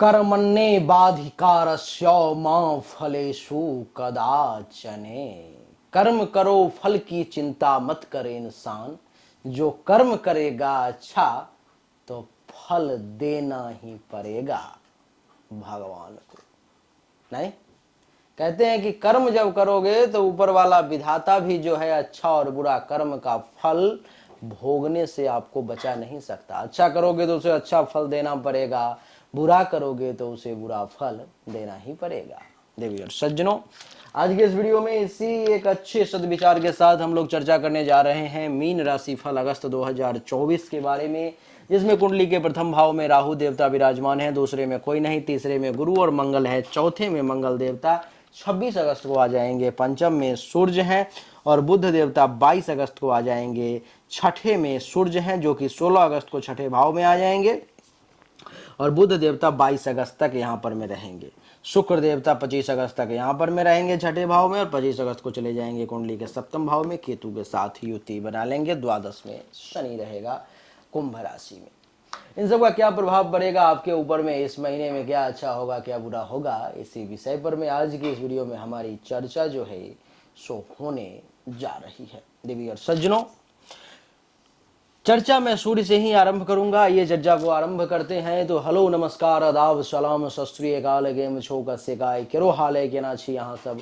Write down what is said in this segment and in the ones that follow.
कर्मण्ये बाधिकारस्य मा फलेषु कदाचने। कर्म करो, फल की चिंता मत करे इंसान। जो कर्म करेगा अच्छा तो फल देना ही पड़ेगा भगवान को। नहीं, कहते हैं कि कर्म जब करोगे तो ऊपर वाला विधाता भी जो है अच्छा और बुरा कर्म का फल भोगने से आपको बचा नहीं सकता। अच्छा करोगे तो उसे अच्छा फल देना पड़ेगा, बुरा करोगे तो उसे बुरा फल देना ही पड़ेगा। देवी और सज्जनों, आज के इस वीडियो में इसी एक अच्छे सदविचार के साथ हम लोग चर्चा करने जा रहे हैं मीन राशि फल अगस्त 2024 के बारे में, जिसमें कुंडली के प्रथम भाव में राहु देवता विराजमान है, दूसरे में कोई नहीं, तीसरे में गुरु और मंगल है, चौथे में मंगल देवता 26 अगस्त को आ जाएंगे, पंचम में सूर्य हैं और बुध देवता 22 अगस्त को आ जाएंगे, छठे में सूर्य हैं जो कि 16 अगस्त को छठे भाव में आ जाएंगे और बुध देवता 22 अगस्त तक यहाँ पर में रहेंगे। शुक्र देवता 25 अगस्त तक यहाँ पर में रहेंगे छठे भाव में और 25 अगस्त को चले जाएंगे कुंडली के सप्तम भाव में, केतु के साथ युति बना लेंगे। द्वादश में शनि रहेगा कुंभ राशि में। इन सब का क्या प्रभाव पड़ेगा आपके ऊपर में, इस महीने में क्या अच्छा होगा क्या बुरा होगा, इसी विषय पर में आज की इस वीडियो में हमारी चर्चा जो है सो होने जा रही है। देवी और सज्जनों, चर्चा मैं सूर्य से ही आरंभ करूंगा। ये चर्चा को आरंभ करते हैं तो हेलो नमस्कार आदाब सलाम सत श्री अकाल गेम छो कसे काय केरो हाल है के ना छी यहाँ सब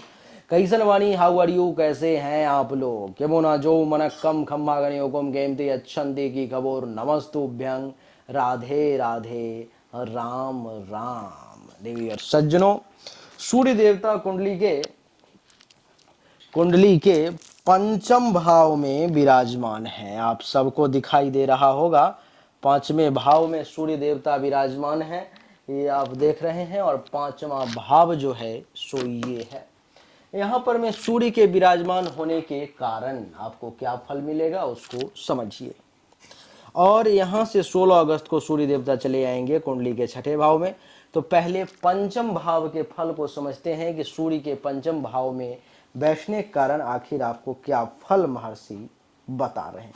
कैसन वाणी हाउ आर यू, कैसे हैं आप लोग, केमो ना जो मनक्कम खम्मा गणियो कुम गेमते अच्छंती की खबर नमस्तुभ्यं राधे राधे राम राम। देवी और सज्जनों, सूर्य देवता कुंडली के पंचम भाव में विराजमान है। आप सबको दिखाई दे रहा होगा, पांचवें भाव में सूर्य देवता विराजमान है, ये आप देख रहे हैं। और पांचवा भाव जो है सो ये है। यहाँ पर में सूर्य के विराजमान होने के कारण आपको क्या फल मिलेगा उसको समझिए। और यहाँ से 16 अगस्त को सूर्य देवता चले आएंगे कुंडली के छठे भाव में। तो पहले पंचम भाव के फल को समझते हैं कि सूर्य के पंचम भाव में बैठने के कारण आखिर आपको क्या फल महर्षि बता रहे हैं।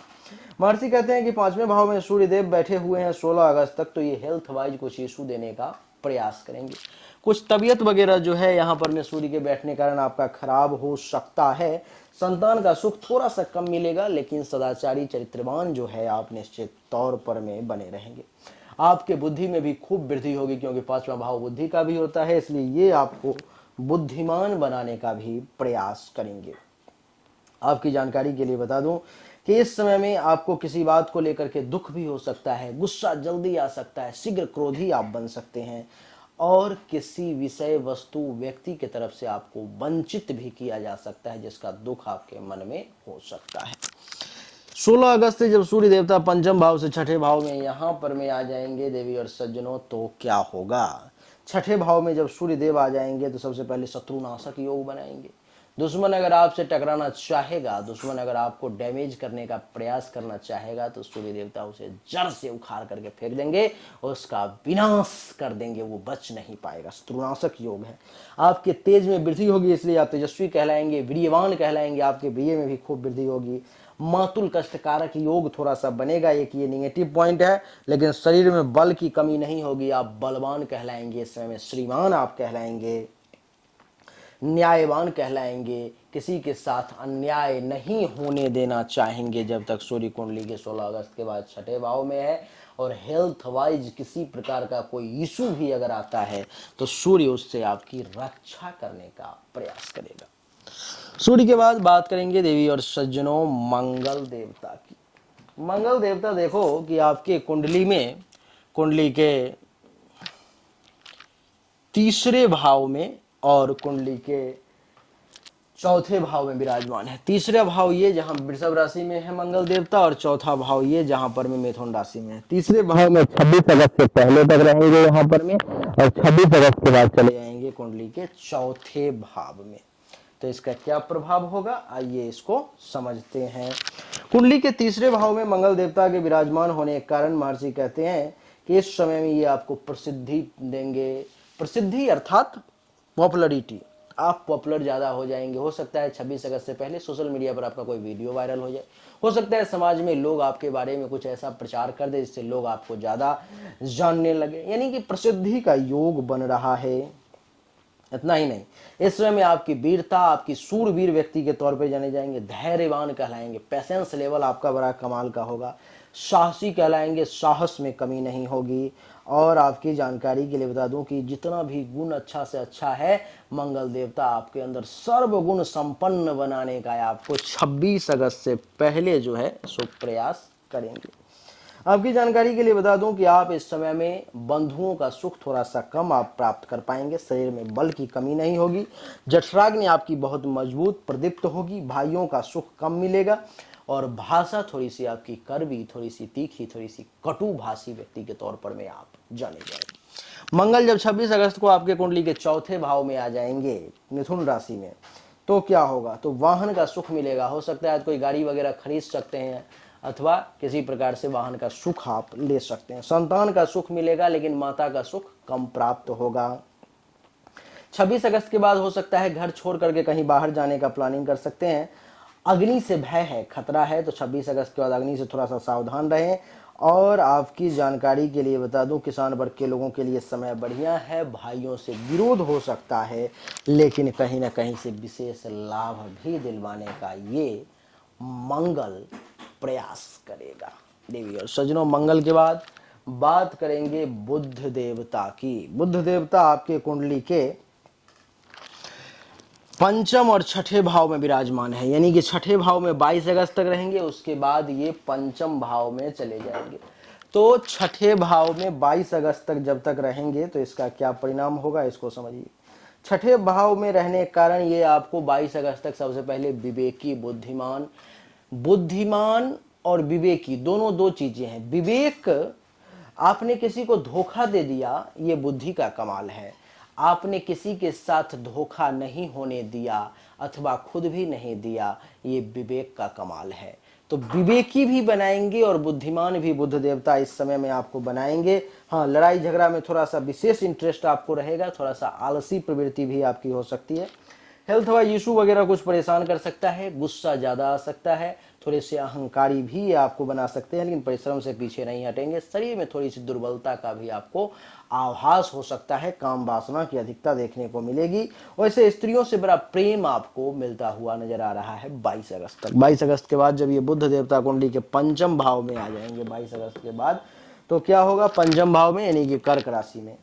महर्षि कहते हैं कि पांचवें भाव में सूर्य देव बैठे हुए हैं 16 अगस्त तक, तो ये हेल्थ वाइज कुछ इशू देने का प्रयास करेंगे। कुछ तबीयत वगैरह जो है यहाँ पर में सूर्य के बैठने के कारण आपका खराब हो सकता है। संतान का सुख थोड़ा सा कम मिलेगा, लेकिन सदाचारी चरित्रवान जो है आप निश्चित तौर पर में बने रहेंगे। आपके बुद्धि में भी खूब वृद्धि होगी, क्योंकि पांचवा भाव बुद्धि का भी होता है, इसलिए ये आपको बुद्धिमान बनाने का भी प्रयास करेंगे। आपकी जानकारी के लिए बता दूं कि इस समय में आपको किसी बात को लेकर के दुख भी हो सकता है, गुस्सा जल्दी आ सकता है, शीघ्र क्रोधी आप बन सकते हैं और किसी विषय वस्तु व्यक्ति की तरफ से आपको वंचित भी किया जा सकता है, जिसका दुख आपके मन में हो सकता है। 16 अगस्त से जब सूर्य देवता पंचम भाव से छठे भाव में यहाँ पर में आ जाएंगे देवी और सज्जनों, तो क्या होगा। छठे भाव में जब सूर्य देव आ जाएंगे तो सबसे पहले शत्रुनाशक योग बनाएंगे। दुश्मन अगर आपसे टकराना चाहेगा, दुश्मन अगर आपको डैमेज करने का प्रयास करना चाहेगा, तो सूर्य देवता उसे जड़ से उखाड़ करके फेंक देंगे और उसका विनाश कर देंगे, वो बच नहीं पाएगा। शत्रुनाशक योग है। आपके तेज में वृद्धि होगी, इसलिए आप तेजस्वी कहलाएंगे, वीर्यवान कहलाएंगे। आपके वीर्य में भी खूब वृद्धि होगी। मातुल कष्टकारक योग थोड़ा सा बनेगा, एक ये निगेटिव पॉइंट है, लेकिन शरीर में बल की कमी नहीं होगी। आप बलवान कहलाएंगे, इस समय में श्रीमान आप कहलाएंगे, न्यायवान कहलाएंगे, किसी के साथ अन्याय नहीं होने देना चाहेंगे जब तक सूर्य कुंडली के 16 अगस्त के बाद छठे भाव में है। और हेल्थ वाइज किसी प्रकार का कोई इशू भी अगर आता है तो सूर्य उससे आपकी रक्षा करने का प्रयास करेगा। सूर्य के बाद बात करेंगे देवी और सज्जनों मंगल देवता की। मंगल देवता देखो कि आपके कुंडली के तीसरे भाव में और कुंडली के चौथे भाव में विराजमान है। तीसरा भाव ये जहां वृषभ राशि में है मंगल देवता, और चौथा भाव ये जहां पर में मिथुन राशि में है। तीसरे भाव में 26 अगस्त से पहले तक रहेंगे यहाँ पर में, और 26 अगस्त के बाद चले जाएंगे कुंडली के चौथे भाव में। तो इसका क्या प्रभाव होगा, आइए इसको समझते हैं। कुंडली के तीसरे भाव में मंगल देवता के विराजमान होने के कारण महर्षि कहते हैं कि इस समय में ये आपको प्रसिद्धि देंगे। प्रसिद्धि अर्थात पॉपुलरिटी, आप पॉपुलर ज़्यादा हो जाएंगे। हो सकता है 26 अगस्त से पहले सोशल मीडिया पर आपका कोई वीडियो वायरल हो जाए। हो सकता है समाज में लोग आपके बारे में कुछ ऐसा प्रचार कर दे जिससे लोग आपको ज़्यादा जानने लगे, यानी कि प्रसिद्धि का योग बन रहा है। इतना ही नहीं, इस समय में आपकी वीरता, आपकी सूरवीर व्यक्ति के तौर पे जाने जाएंगे, धैर्यवान कहलाएंगे, पेशेंस लेवल आपका बड़ा कमाल का होगा, साहसी कहलाएंगे, साहस में कमी नहीं होगी। और आपकी जानकारी के लिए बता दूं कि जितना भी गुण अच्छा से अच्छा है, मंगल देवता आपके अंदर सर्वगुण संपन्न बनाने का आपको 26 अगस्त से पहले जो है सो प्रयास करेंगे। आपकी जानकारी के लिए बता दूं कि आप इस समय में बंधुओं का सुख थोड़ा सा कम आप प्राप्त कर पाएंगे, शरीर में बल की कमी नहीं होगी, जठराग्नि आपकी बहुत मजबूत प्रदीप्त होगी, भाइयों का सुख कम मिलेगा और भाषा थोड़ी सी आपकी कड़वी, थोड़ी सी तीखी, थोड़ी सी कटुभाषी व्यक्ति के तौर पर में आप जाने जाएंगे। मंगल जब 26 अगस्त को आपके कुंडली के चौथे भाव में आ जाएंगे मिथुन राशि में, तो क्या होगा, तो वाहन का सुख मिलेगा। हो सकता है आज कोई गाड़ी वगैरह खरीद सकते हैं अथवा किसी प्रकार से वाहन का सुख आप ले सकते हैं। संतान का सुख मिलेगा लेकिन माता का सुख कम प्राप्त होगा। 26 अगस्त के बाद हो सकता है घर छोड़ करके कहीं बाहर जाने का प्लानिंग कर सकते हैं। अग्नि से भय है, खतरा है, तो 26 अगस्त के बाद अग्नि से थोड़ा सा सावधान रहें। और आपकी जानकारी के लिए बता दूं, किसान वर्ग के लोगों के लिए समय बढ़िया है। भाइयों से विरोध हो सकता है लेकिन कहीं ना कहीं से विशेष लाभ भी दिलवाने का ये मंगल प्रयास करेगा। देवी और सज्जनों, मंगल के बाद बात करेंगे बुध देवता की। बुध देवता आपके कुंडली के पंचम और छठे भाव में विराजमान है, यानी कि छठे भाव में 22 अगस्त तक रहेंगे, उसके बाद ये पंचम भाव में चले जाएंगे। तो छठे भाव में 22 अगस्त तक जब तक रहेंगे तो इसका क्या परिणाम होगा, इसको समझिए। छठे भाव में रहने के कारण ये आपको 22 अगस्त तक सबसे पहले विवेकी, बुद्धिमान और विवेकी दोनों दो चीजें हैं। विवेक, आपने किसी को धोखा दे दिया, ये बुद्धि का कमाल है। आपने किसी के साथ धोखा नहीं होने दिया अथवा खुद भी नहीं दिया, ये विवेक का कमाल है। तो विवेकी भी बनाएंगे और बुद्धिमान भी बुध देवता इस समय में आपको बनाएंगे। हाँ, लड़ाई झगड़ा में थोड़ा सा विशेष इंटरेस्ट आपको रहेगा, थोड़ा सा आलसी प्रवृत्ति भी आपकी हो सकती है। हेल्थ वाइज इशू वगैरह कुछ परेशान कर सकता है, गुस्सा ज्यादा आ सकता है, थोड़े से अहंकारी भी आपको बना सकते हैं, लेकिन परिश्रम से पीछे नहीं हटेंगे। शरीर में थोड़ी सी दुर्बलता का भी आपको आभास हो सकता है, काम वासना की अधिकता देखने को मिलेगी। वैसे स्त्रियों से बड़ा प्रेम आपको मिलता हुआ नजर आ रहा है 22 अगस्त तक। 22 अगस्त के बाद जब ये बुध देवता कुंडली के पंचम भाव में आ जाएंगे 22 अगस्त के बाद, तो क्या होगा, पंचम भाव में यानी कि कर्क राशि में।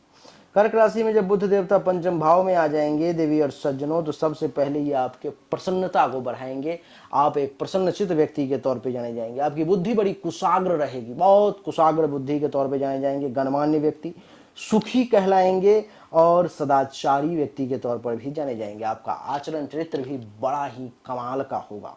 कर्क राशि में जब बुध देवता पंचम भाव में आ जाएंगे देवी और सज्जनों, तो सबसे पहले ये आपके प्रसन्नता को बढ़ाएंगे। आप एक प्रसन्नचित्त व्यक्ति के तौर पे जाने जाएंगे। आपकी बुद्धि बड़ी कुशाग्र रहेगी, बहुत कुशाग्र बुद्धि के तौर पे जाने जाएंगे। गणमान्य व्यक्ति, सुखी कहलाएंगे और सदाचारी व्यक्ति के तौर पर भी जाने जाएंगे। आपका आचरण चरित्र भी बड़ा ही कमाल का होगा।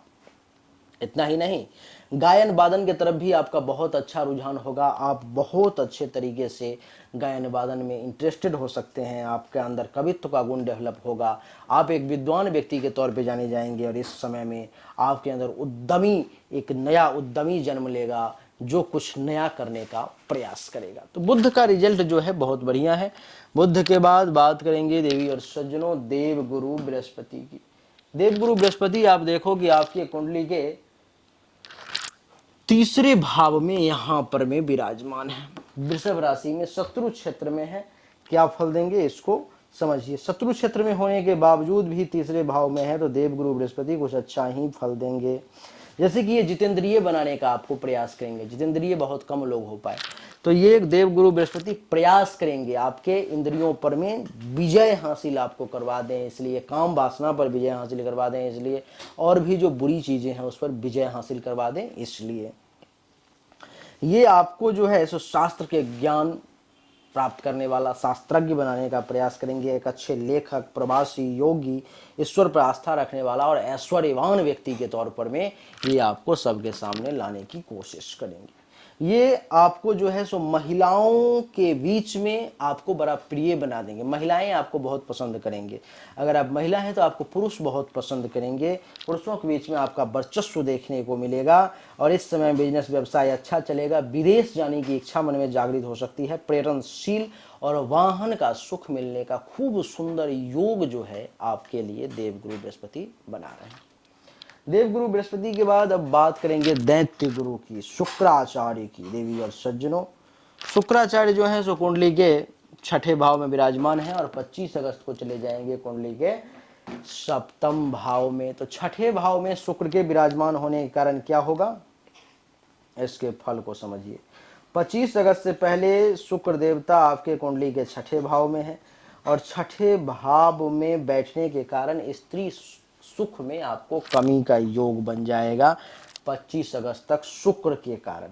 इतना ही नहीं, गायन वादन की तरफ भी आपका बहुत अच्छा रुझान होगा। आप बहुत अच्छे तरीके से गायन वादन में इंटरेस्टेड हो सकते हैं। आपके अंदर कवित्व का गुण डेवलप होगा। आप एक विद्वान व्यक्ति के तौर पे जाने जाएंगे और इस समय में आपके अंदर उद्यमी, एक नया उद्यमी जन्म लेगा जो कुछ नया करने का प्रयास करेगा। तो बुध का रिजल्ट जो है बहुत बढ़िया है। बुध के बाद बात करेंगे देवी और सज्जनों देव गुरु बृहस्पति की। देव गुरु बृहस्पति आप देखो कि आपकी कुंडली के तीसरे भाव में यहां पर में विराजमान है, वृषभ राशि में, शत्रु क्षेत्र में है। क्या फल देंगे इसको समझिए। शत्रु क्षेत्र में होने के बावजूद भी तीसरे भाव में है, तो देवगुरु बृहस्पति कुछ अच्छा ही फल देंगे। जैसे कि ये जितेंद्रिय बनाने का आपको प्रयास करेंगे। जितेंद्रिय बहुत कम लोग हो पाए, तो ये देवगुरु बृहस्पति प्रयास करेंगे आपके इंद्रियों पर में विजय हासिल आपको करवा दें, इसलिए काम वासना पर विजय हासिल करवा दें, इसलिए और भी जो बुरी चीजें हैं उस पर विजय हासिल करवा दें। इसलिए ये आपको जो है सो शास्त्र के ज्ञान प्राप्त करने वाला शास्त्रज्ञ बनाने का प्रयास करेंगे। एक अच्छे लेखक, प्रवासी, योगी, ईश्वर पर आस्था रखने वाला और ऐश्वर्यवान व्यक्ति के तौर पर में ये आपको सबके सामने लाने की कोशिश करेंगे। ये आपको जो है सो महिलाओं के बीच में आपको बड़ा प्रिय बना देंगे। महिलाएं आपको बहुत पसंद करेंगे। अगर आप महिला हैं तो आपको पुरुष बहुत पसंद करेंगे। पुरुषों के बीच में आपका वर्चस्व देखने को मिलेगा और इस समय बिजनेस व्यवसाय अच्छा चलेगा। विदेश जाने की इच्छा मन में जागृत हो सकती है। पर्यटनशील और वाहन का सुख मिलने का खूब सुंदर योग जो है आपके लिए देवगुरु बृहस्पति बना रहे हैं। देवगुरु बृहस्पति के बाद अब बात करेंगे दैत्य गुरु की, शुक्राचार्य की। देवी और सज्जनों, शुक्राचार्य जो है सो कुंडली के छठे भाव में विराजमान है और 25 अगस्त को चले जाएंगे कुंडली के सप्तम भाव में। तो छठे भाव में शुक्र के विराजमान होने के कारण क्या होगा, इसके फल को समझिए। 25 अगस्त से पहले शुक्र देवता आपके कुंडली के छठे भाव में है और छठे भाव में बैठने के कारण स्त्री सुख में आपको कमी का योग बन जाएगा 25 अगस्त तक शुक्र के कारण।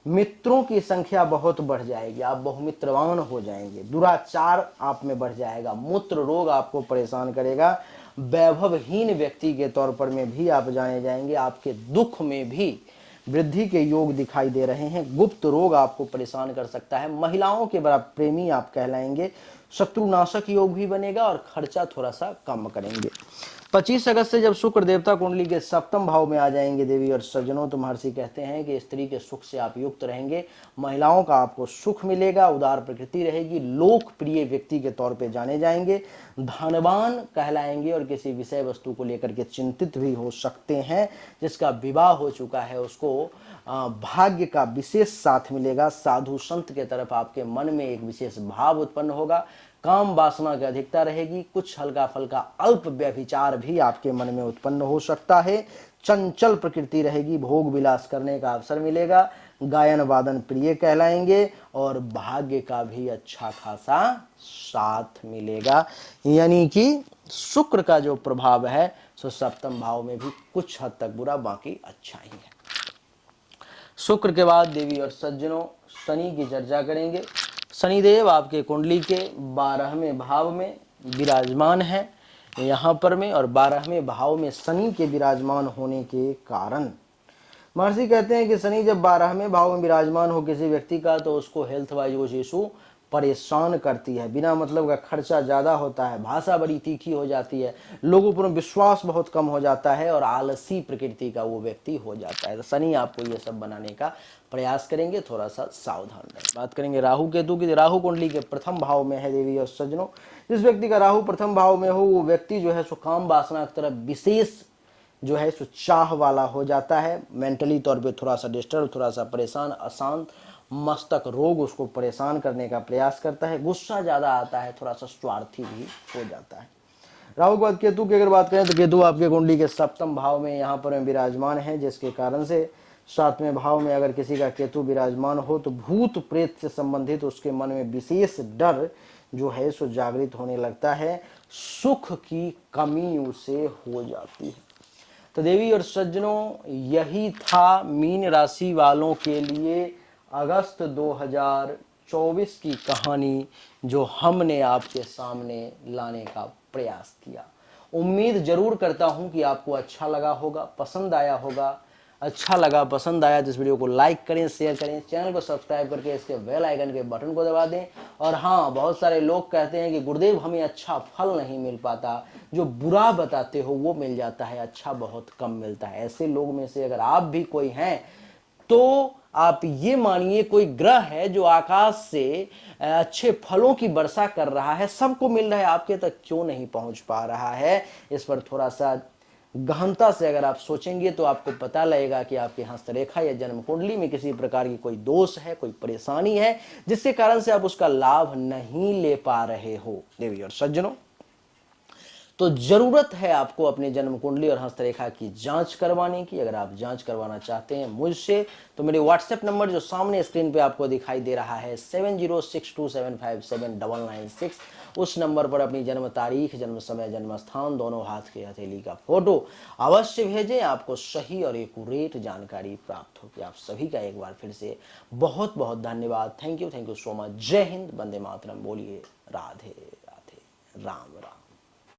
मित्रों की संख्या बहुत बढ़ जाएगी, आप बहुमित्रवान हो जाएंगे। दुराचार आप में बढ़ जाएगा। मूत्र रोग आपको परेशान करेगा। वैभवहीन व्यक्ति के तौर पर में भी आप जाने जाएंगे। आपके दुख में भी वृद्धि के योग दिखाई दे रहे हैं। गुप्त रोग आपको परेशान कर सकता है। महिलाओं के बड़ा प्रेमी आप कहलाएंगे। शत्रुनाशक योग भी बनेगा और खर्चा थोड़ा सा कम करेंगे। 25 अगस्त से जब शुक्र देवता कुंडली के सप्तम भाव में आ जाएंगे देवी और सज्जनों, तो महर्षि कहते हैं कि स्त्री के सुख से आप युक्त रहेंगे। महिलाओं का आपको सुख मिलेगा। उदार प्रकृति रहेगी। लोकप्रिय व्यक्ति के तौर पे जाने जाएंगे। धनवान कहलाएंगे और किसी विषय वस्तु को लेकर के चिंतित भी हो सकते हैं। जिसका विवाह हो चुका है उसको भाग्य का विशेष साथ मिलेगा। साधु संत के तरफ आपके मन में एक विशेष भाव उत्पन्न होगा। काम वासना की अधिकता रहेगी। कुछ हल्का फल्का अल्प व्यभिचार भी आपके मन में उत्पन्न हो सकता है। चंचल प्रकृति रहेगी। भोग विलास करने का अवसर मिलेगा। गायन वादन प्रिय कहलाएंगे और भाग्य का भी अच्छा खासा साथ मिलेगा। यानी कि शुक्र का जो प्रभाव है सो सप्तम भाव में भी कुछ हद तक बुरा, बाकी अच्छा ही है। शुक्र के बाद देवी और सज्जनों शनि की चर्चा करेंगे। शनिदेव आपके कुंडली के 12वें भाव में विराजमान है यहाँ पर में, और 12वें भाव में शनि के विराजमान होने के कारण महर्षि कहते हैं कि शनि जब 12वें भाव में विराजमान हो किसी व्यक्ति का, तो उसको हेल्थ वाइज वो इशू परेशान करती है। बिना मतलब का खर्चा ज़्यादा होता है। भाषा बड़ी तीखी हो जाती है। लोगों पर विश्वास बहुत कम हो जाता है और आलसी प्रकृति का वो व्यक्ति हो जाता है। तो शनि आपको ये सब बनाने का प्रयास करेंगे। थोड़ा सा सावधान रहें। बात करेंगे राहु केतु की। राहु कुंडली के प्रथम भाव में है देवी और सज्जनों। जिस व्यक्ति का राहु प्रथम भाव में हो वो व्यक्ति जो है सो काम वासना की तरफ विशेष जो है सो चाह वाला हो जाता है। मेंटली तौर पे थोड़ा सा डिस्टर्ब, थोड़ा सा परेशान, अशांत, मस्तक रोग उसको परेशान करने का प्रयास करता है। गुस्सा ज्यादा आता है। थोड़ा सा स्वार्थी भी हो जाता है। राहु के बाद केतु की अगर बात करें तो केतु आपके कुंडली के सप्तम भाव में यहाँ पर विराजमान है, जिसके कारण से 7वें भाव में अगर किसी का केतु विराजमान हो तो भूत प्रेत से संबंधित उसके मन में विशेष डर जो है सो जागृत होने लगता है। सुख की कमी उसे हो जाती है। तो देवी और सज्जनों यही था मीन राशि वालों के लिए अगस्त 2024 की कहानी जो हमने आपके सामने लाने का प्रयास किया। उम्मीद जरूर करता हूं कि आपको अच्छा लगा होगा, पसंद आया होगा। अच्छा लगा, पसंद आया तो इस वीडियो को लाइक करें, शेयर करें, चैनल को सब्सक्राइब करके इसके बेल आइकन के बटन को दबा दें। और हाँ, बहुत सारे लोग कहते हैं कि गुरुदेव हमें अच्छा फल नहीं मिल पाता, जो बुरा बताते हो वो मिल जाता है, अच्छा बहुत कम मिलता है। ऐसे लोग में से अगर आप भी कोई हैं तो आप ये मानिए कोई ग्रह है जो आकाश से अच्छे फलों की वर्षा कर रहा है, सबको मिल रहा है, आपके तक क्यों नहीं पहुंच पा रहा है। इस पर थोड़ा सा गहनता से अगर आप सोचेंगे तो आपको पता लगेगा कि आपके हस्तरेखा या जन्म कुंडली में किसी प्रकार की कोई दोष है, कोई परेशानी है, जिसके कारण से आप उसका लाभ नहीं ले पा रहे हो। देवी और सज्जनों, तो जरूरत है आपको अपने जन्म कुंडली और हस्तरेखा की जांच करवाने की। अगर आप जांच करवाना चाहते हैं मुझसे तो मेरे व्हाट्सएप नंबर जो सामने स्क्रीन पे आपको दिखाई दे रहा है 7062757996, उस नंबर पर अपनी जन्म तारीख, जन्म समय, जन्म स्थान, दोनों हाथ की हथेली का फोटो अवश्य भेजें। आपको सही और एक्यूरेट जानकारी प्राप्त होगी। आप सभी का एक बार फिर से बहुत बहुत धन्यवाद। Thank you so much. जय हिंद, वंदे मातरम। बोलिए राधे राधे, राम राम।